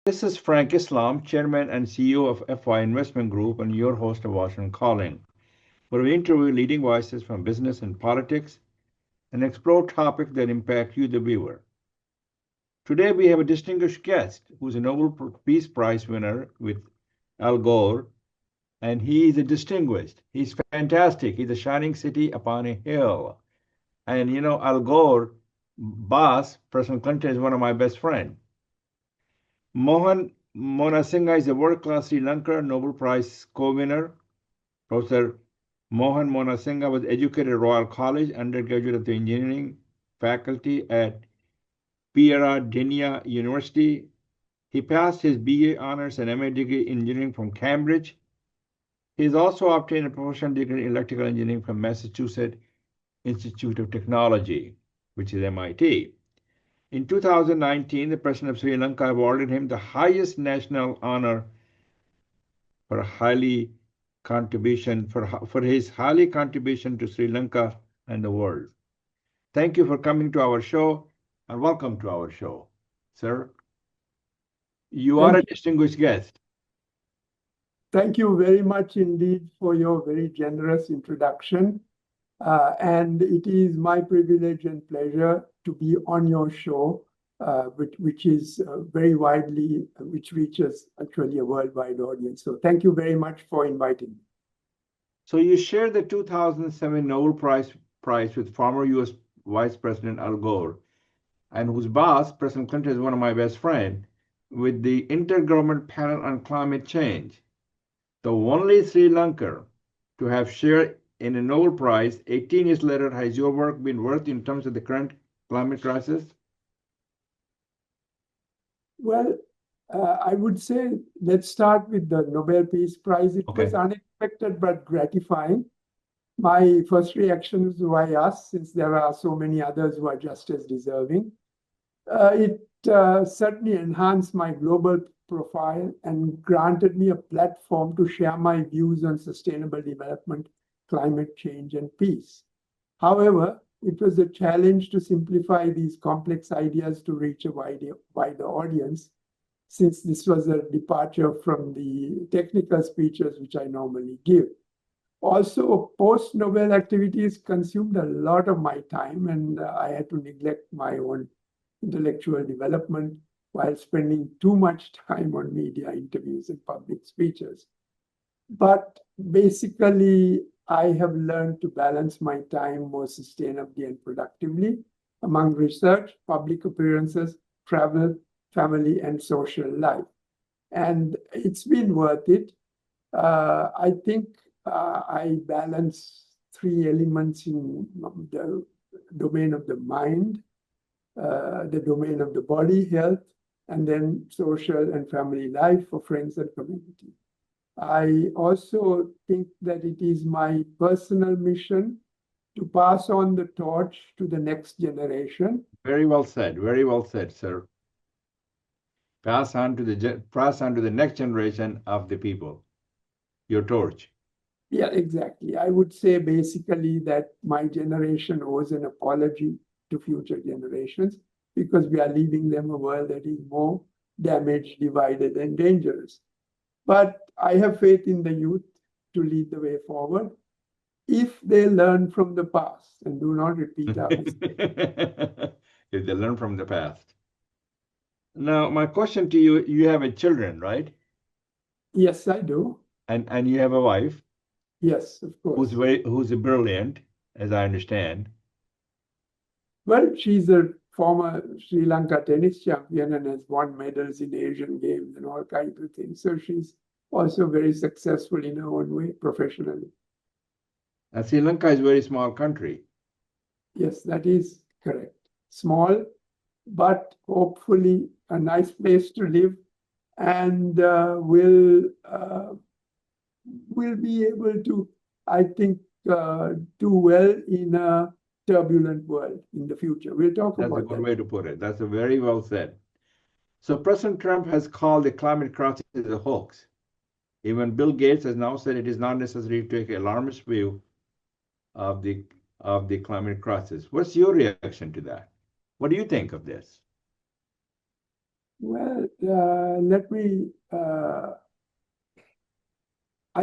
This is Frank Islam, Chairman and CEO of FY Investment Group, and your host of Washington Calling, where we interview leading voices from business and politics and explore topics that impact you, the viewer. Today, we have a distinguished guest who's a Nobel Peace Prize winner with Al Gore, and he is a distinguished. He's fantastic. He's a shining city upon a hill. And you know, Al Gore, boss, President Clinton, is one of my best friends. Mohan Munasinghe is a world-class Sri Lanka Nobel Prize co-winner. Professor Mohan Munasinghe was educated at Royal College, undergraduate of the engineering faculty at Peradeniya University. He passed his BA honors and MA degree in engineering from Cambridge. He has also obtained a professional degree in electrical engineering from Massachusetts Institute of Technology, which is MIT. In 2019, the President of Sri Lanka awarded him the highest national honor for his highly contribution to Sri Lanka and the world. Thank you for coming to our show, and welcome to our show, sir. You are a distinguished guest. Thank you very much indeed for your very generous introduction. And it is my privilege and pleasure to be on your show, which is which reaches actually a worldwide audience. So thank you very much for inviting me. So you shared the 2007 Nobel Prize with former U.S. Vice President Al Gore, and whose boss, President Clinton, is one of my best friends, with the Intergovernmental Panel on Climate Change. The only Sri Lanka to have shared in a Nobel Prize 18 years later. Has your work been worth in terms of the current climate crisis? Well, I would say let's start with the Nobel Peace Prize. It was unexpected but gratifying. My first reaction was, why us, since there are so many others who are just as deserving. It certainly enhanced my global profile and granted me a platform to share my views on sustainable development, climate change, and peace. However, it was a challenge to simplify these complex ideas to reach a wider audience, since this was a departure from the technical speeches which I normally give. Also, post-Nobel activities consumed a lot of my time, and I had to neglect my own intellectual development while spending too much time on media interviews and public speeches. But basically, I have learned to balance my time more sustainably and productively among research, public appearances, travel, family, and social life. And it's been worth it. I think I balance three elements in the domain of the mind, the domain of the body, health, and then social and family life for friends and community. I also think that it is my personal mission to pass on the torch to the next generation. Very well said, sir. Pass on to the next generation of the people, your torch. Yeah, exactly. I would say basically that my generation owes an apology to future generations, because we are leaving them a world that is more damaged, divided, and dangerous. But I have faith in the youth to lead the way forward if they learn from the past and do not repeat our mistakes. If they learn from the past. Now, my question to you, you have children, right? Yes, I do. And you have a wife? Yes, of course. Who's brilliant, as I understand. Well, she's a former Sri Lanka tennis champion and has won medals in Asian Games and all kinds of things. So she's also very successful in her own way professionally. And Sri Lanka is a very small country. Yes, that is correct. Small, but hopefully a nice place to live, and will be able to, I think, do well in a turbulent world in the future. We'll talk about that. That's a good way to put it. That's a very well said. So President Trump has called the climate crisis a hoax. Even Bill Gates has now said it is not necessary to take an alarmist view of the climate crisis. What's your reaction to that? What do you think of this? Well, let me, I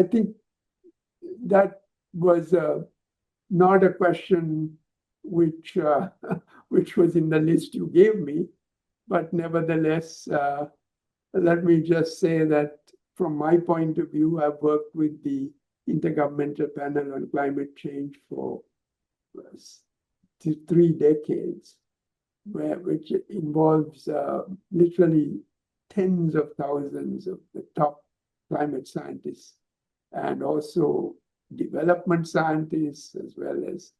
think that was not a question which which was in the list you gave me, but nevertheless, let me just say that from my point of view, I've worked with the Intergovernmental Panel on Climate Change for 3 decades, which involves literally tens of thousands of the top climate scientists and also development scientists, as well as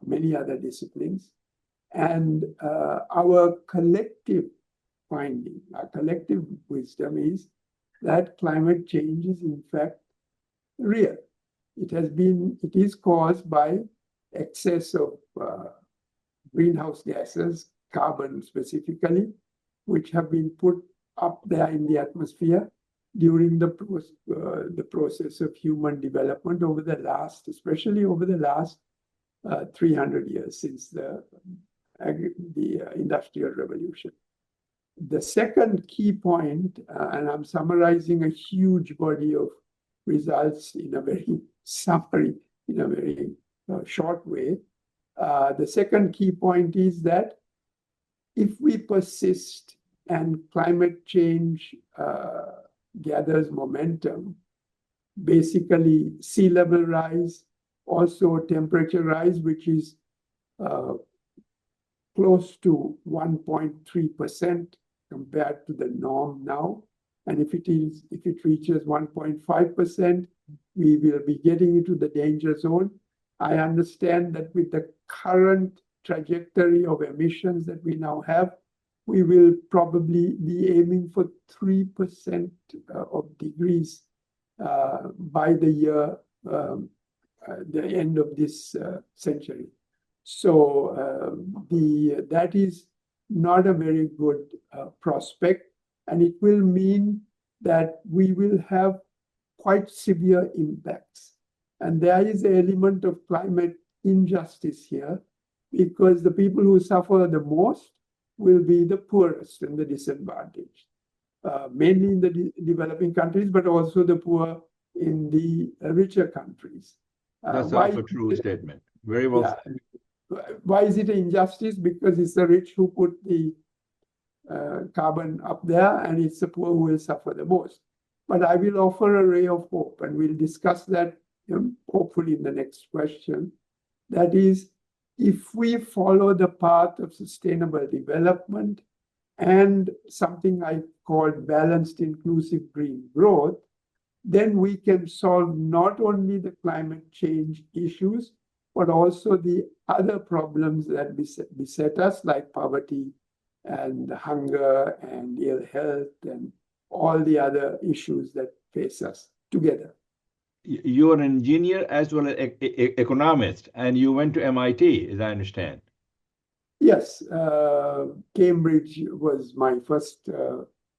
many other disciplines. And our collective finding, our collective wisdom is that climate change is in fact real. It is caused by excess of greenhouse gases, carbon specifically, which have been put up there in the atmosphere during the process of human development over the last, especially over the last 300 years since the Industrial Revolution. The second key point, and I'm summarizing a huge body of results in a very summary, in a very short way. The second key point is that if we persist and climate change gathers momentum, basically sea level rise, also temperature rise, which is close to 1.3% compared to the norm now. And if it reaches 1.5%, we will be getting into the danger zone. I understand that with the current trajectory of emissions that we now have, we will probably be aiming for 3% of degrees by the year, the end of this century. So that is not a very good prospect, and it will mean that we will have quite severe impacts. And there is an element of climate injustice here, because the people who suffer the most will be the poorest and the disadvantaged, mainly in the developing countries, but also the poor in the richer countries. That's also a true statement. Very well said. Why is it an injustice? Because it's the rich who put the carbon up there, and it's the poor who will suffer the most. But I will offer a ray of hope, and we'll discuss that hopefully in the next question. That is, if we follow the path of sustainable development and something I call balanced, inclusive green growth, then we can solve not only the climate change issues, but also the other problems that beset us, like poverty and hunger and ill health and all the other issues that face us together. You're an engineer as well as economist, and you went to MIT, as I understand. Yes, Cambridge was my first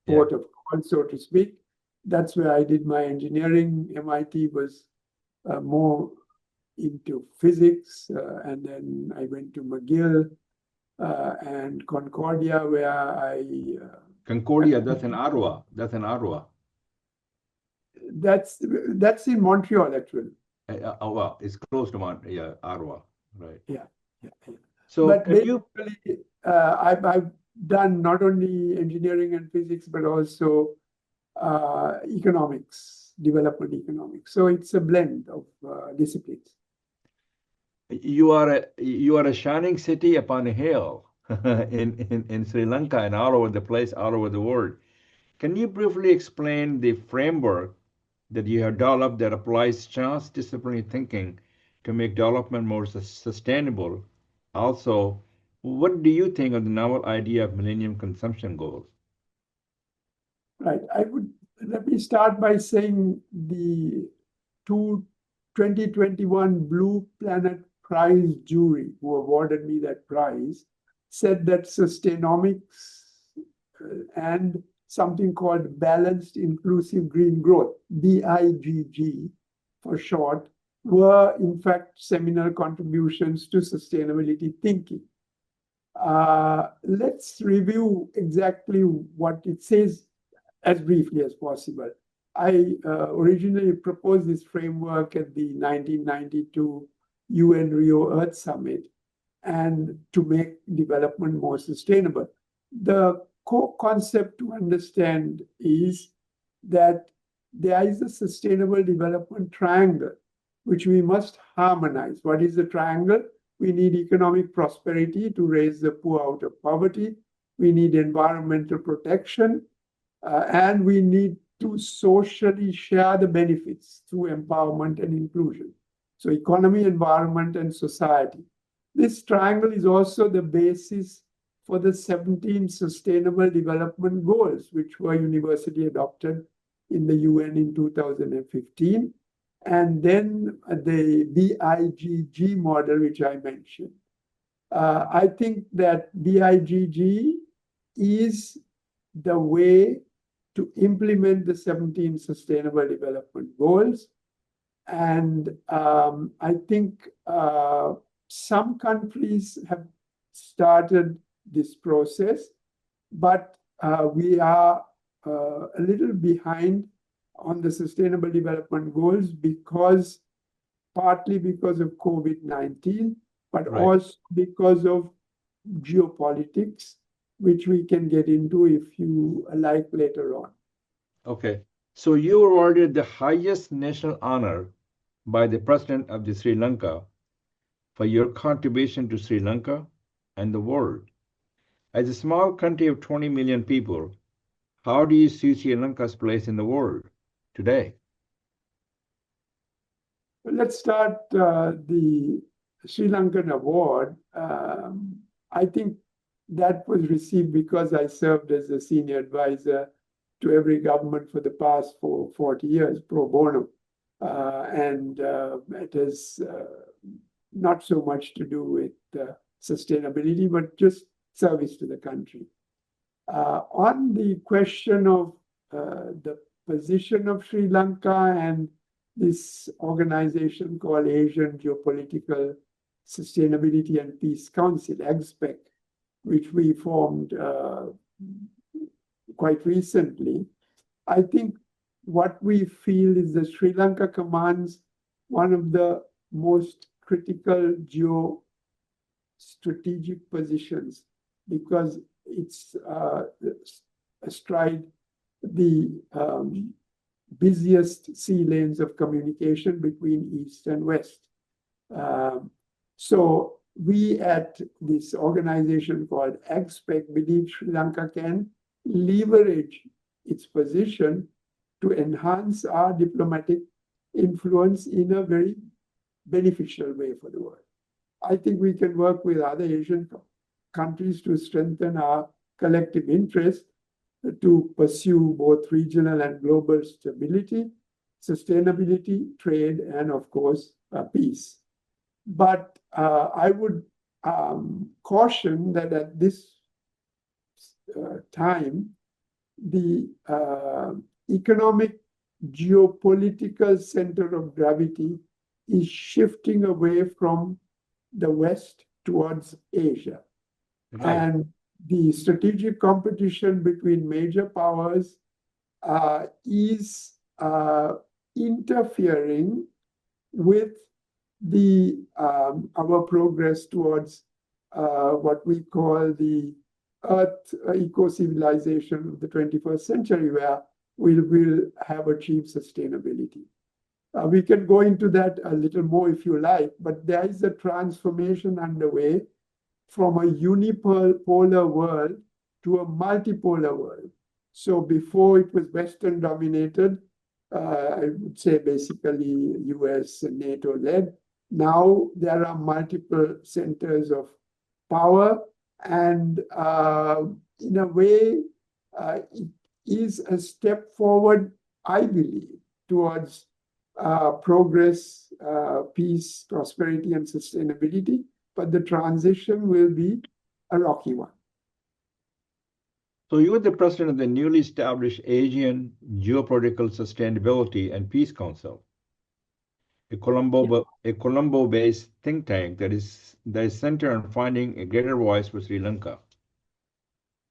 port of call, so to speak. That's where I did my engineering. MIT was more into physics, and then I went to McGill and Concordia, where I... Concordia, that's in Ottawa. That's in Ottawa. That's in Montreal, actually. Oh, well, it's close to Ottawa, right? Yeah. So but basically, I've done not only engineering and physics, but also economics, development economics. So it's a blend of disciplines. You are a shining city upon a hill in Sri Lanka and all over the place, all over the world. Can you briefly explain the framework that you have developed that applies transdisciplinary thinking to make development more sustainable? Also, what do you think of the novel idea of Millennium Consumption Goals? Right. Let me start by saying the 2021 Blue Planet Prize jury, who awarded me that prize, said that Sustainomics and something called Balanced Inclusive Green Growth, BIGG for short, were in fact seminal contributions to sustainability thinking. Let's review exactly what it says as briefly as possible. I originally proposed this framework at the 1992 UN Rio Earth Summit and to make development more sustainable. The core concept to understand is that there is a sustainable development triangle, which we must harmonize. What is the triangle? We need economic prosperity to raise the poor out of poverty. We need environmental protection, and we need to socially share the benefits through empowerment and inclusion. So economy, environment, and society. This triangle is also the basis for the 17 Sustainable Development Goals, which were universally adopted in the UN in 2015, and then the BIGG model, which I mentioned. I think that BIGG is the way to implement the 17 Sustainable Development Goals. And I think some countries have started this process, but we are a little behind on the Sustainable Development Goals partly because of COVID-19, but also because of geopolitics, which we can get into if you like later on. Okay. So you were awarded the highest national honor by the President of the Sri Lanka for your contribution to Sri Lanka and the world. As a small country of 20 million people, how do you see Sri Lanka's place in the world today? Let's start the Sri Lankan award. I think that was received because I served as a senior advisor to every government for the past 40 years, pro bono. And it has not so much to do with sustainability, but just service to the country. On the question of the position of Sri Lanka and this organization called Asian Geopolitical Sustainability and Peace Council, AGSPEC, which we formed quite recently, I think what we feel is that Sri Lanka commands one of the most critical geostrategic positions because it's astride the busiest sea lanes of communication between East and West. So we at this organization called AGSPEC believe Sri Lanka can leverage its position to enhance our diplomatic influence in a very beneficial way for the world. I think we can work with other Asian countries to strengthen our collective interest to pursue both regional and global stability, sustainability, trade, and of course, peace. But I would caution that at this time, the economic geopolitical center of gravity is shifting away from the West towards Asia. Right. And the strategic competition between major powers is interfering with our progress towards what we call the Earth eco-civilization of the 21st century, where we will have achieved sustainability. We can go into that a little more if you like, but there is a transformation underway from a unipolar world to a multipolar world. So before it was Western dominated, I would say basically US and NATO led. Now there are multiple centers of power, and in a way, it is a step forward, I believe, towards progress, peace, prosperity, and sustainability. But the transition will be a rocky one. So you are the president of the newly established Asian Geopolitical Sustainability and Peace Council. a Colombo-based think tank that is centered on finding a greater voice for Sri Lanka.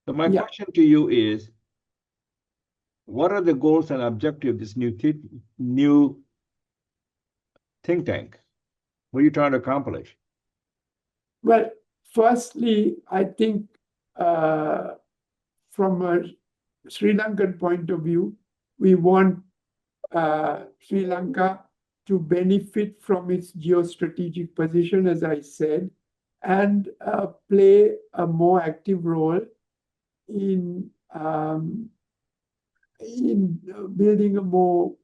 So my question to you is, what are the goals and objectives of this new think tank? What are you trying to accomplish? Well, firstly, I think from a Sri Lankan point of view, we want Sri Lanka to benefit from its geostrategic position, as I said, and play a more active role in building a more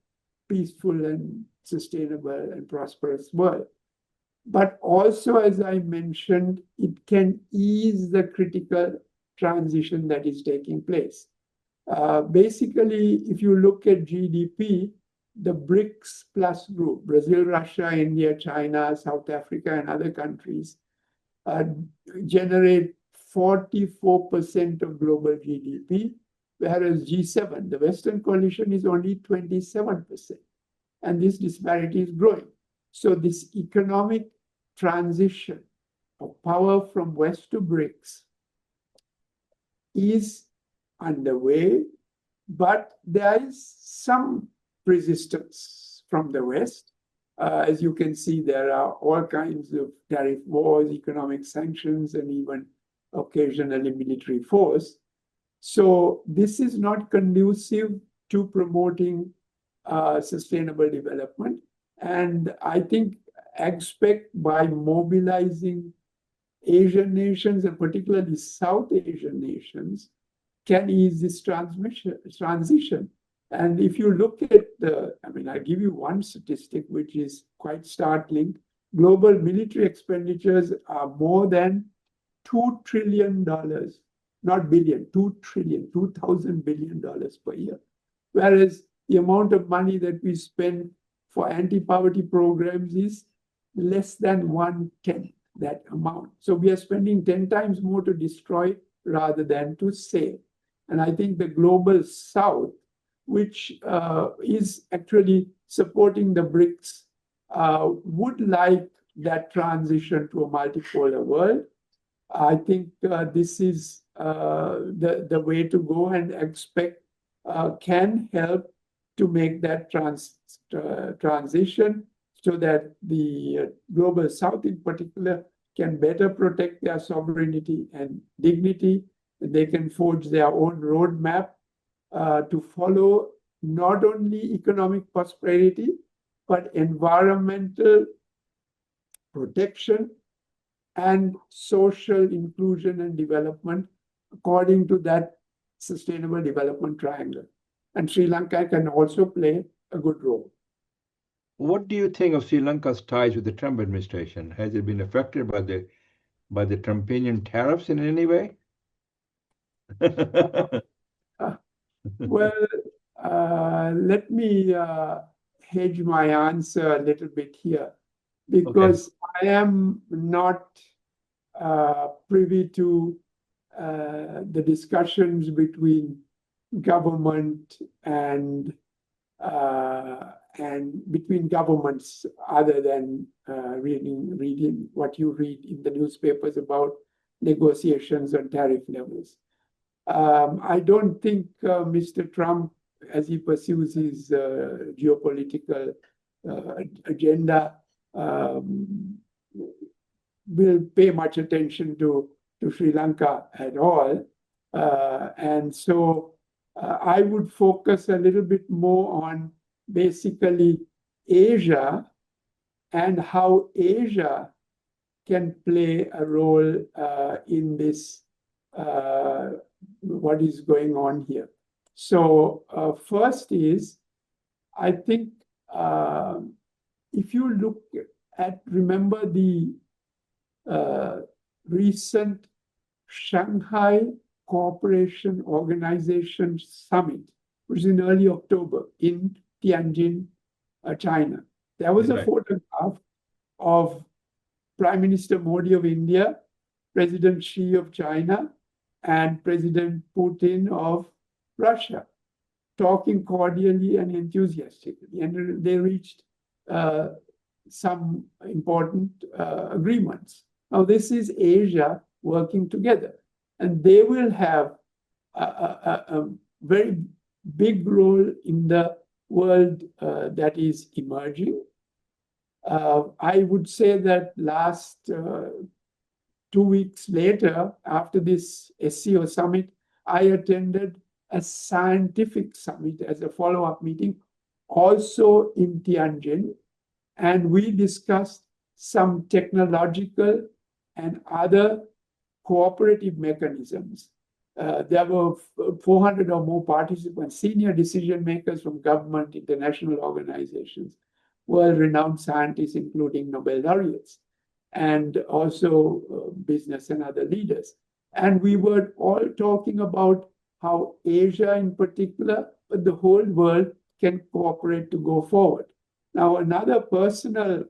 peaceful and sustainable and prosperous world. But also, as I mentioned, it can ease the critical transition that is taking place. Basically, if you look at GDP, the BRICS plus group, Brazil, Russia, India, China, South Africa, and other countries, generate 44% of global GDP, whereas G7, the Western coalition, is only 27%. And this disparity is growing. So this economic transition of power from West to BRICS is underway, but there is some resistance from the West. As you can see, there are all kinds of tariff wars, economic sanctions, and even occasionally military force. So this is not conducive to promoting sustainable development. And I think expect by mobilizing Asian nations, and particularly South Asian nations, can ease this transition. And if you look at I'll give you one statistic which is quite startling. Global military expenditures are more than $2 trillion, not billion, 2 trillion, $2,000 billion per year. Whereas the amount of money that we spend for anti-poverty programs is less than 1/10 that amount. So we are spending 10 times more to destroy rather than to save. And I think the global South, which is actually supporting the BRICS, would like that transition to a multipolar world. I think this is the way to go, and expect can help to make that transition so that the global South in particular can better protect their sovereignty and dignity. They can forge their own roadmap to follow not only economic prosperity, but environmental protection and social inclusion and development according to that sustainable development triangle. And Sri Lanka can also play a good role. What do you think of Sri Lanka's ties with the Trump administration? Has it been affected by the Trumpinian tariffs in any way? Well, let me hedge my answer a little bit here, because I am not privy to the discussions between government and between governments, other than reading what you read in the newspapers about negotiations on tariff levels. I don't think Mr. Trump, as he pursues his geopolitical agenda, will pay much attention to Sri Lanka at all. And so I would focus a little bit more on basically Asia and how Asia can play a role in this, what is going on here. So first is, I think if you look at, remember the recent Shanghai Cooperation Organization Summit, which is in early October in Tianjin, China. There was a photograph of Prime Minister Modi of India, President Xi of China, and President Putin of Russia, talking cordially and enthusiastically. And they reached some important agreements. Now, this is Asia working together, and they will have a very big role in the world that is emerging. I would say that last 2 weeks later, after this SCO summit, I attended a scientific summit as a follow-up meeting, also in Tianjin, and we discussed some technological and other cooperative mechanisms. There were 400 or more participants, senior decision makers from government, international organizations, world-renowned scientists, including Nobel laureates, and also business and other leaders. And we were all talking about how Asia in particular, but the whole world can cooperate to go forward. Now, another personal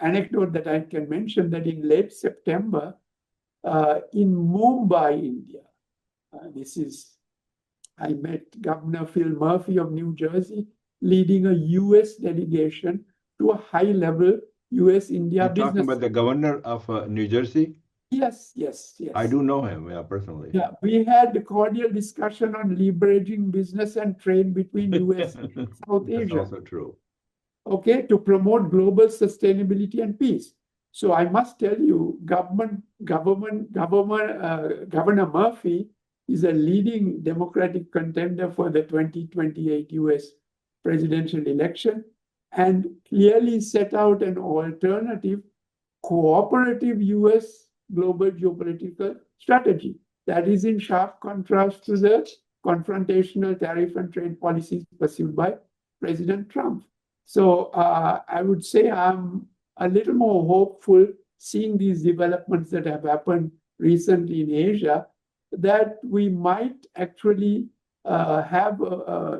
anecdote that I can mention, that in late September, in Mumbai, India, I met Governor Phil Murphy of New Jersey, leading a US delegation to a high-level US-India business. You're talking about the governor of New Jersey? Yes. I do know him, personally. Yeah, we had a cordial discussion on leveraging business and trade between US and South Asia. That's also true. Okay, to promote global sustainability and peace. So I must tell you, Governor Murphy is a leading Democratic contender for the 2028 US presidential election, and clearly set out an alternative, cooperative US global geopolitical strategy that is in sharp contrast to the confrontational tariff and trade policies pursued by President Trump. So I would say I'm a little more hopeful seeing these developments that have happened recently in Asia, that we might actually have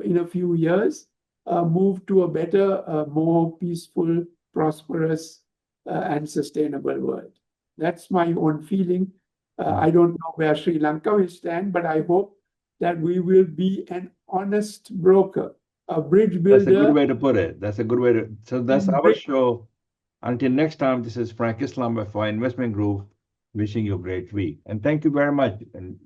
in a few years move to a better, more peaceful, prosperous, and sustainable world. That's my own feeling. I don't know where Sri Lanka will stand, but I hope that we will be an honest broker, a bridge builder. That's a good way to put it. That's a good way to. So that's our show. Until next time, this is Frank Islam of FI Investment Group, wishing you a great week. And thank you very much. And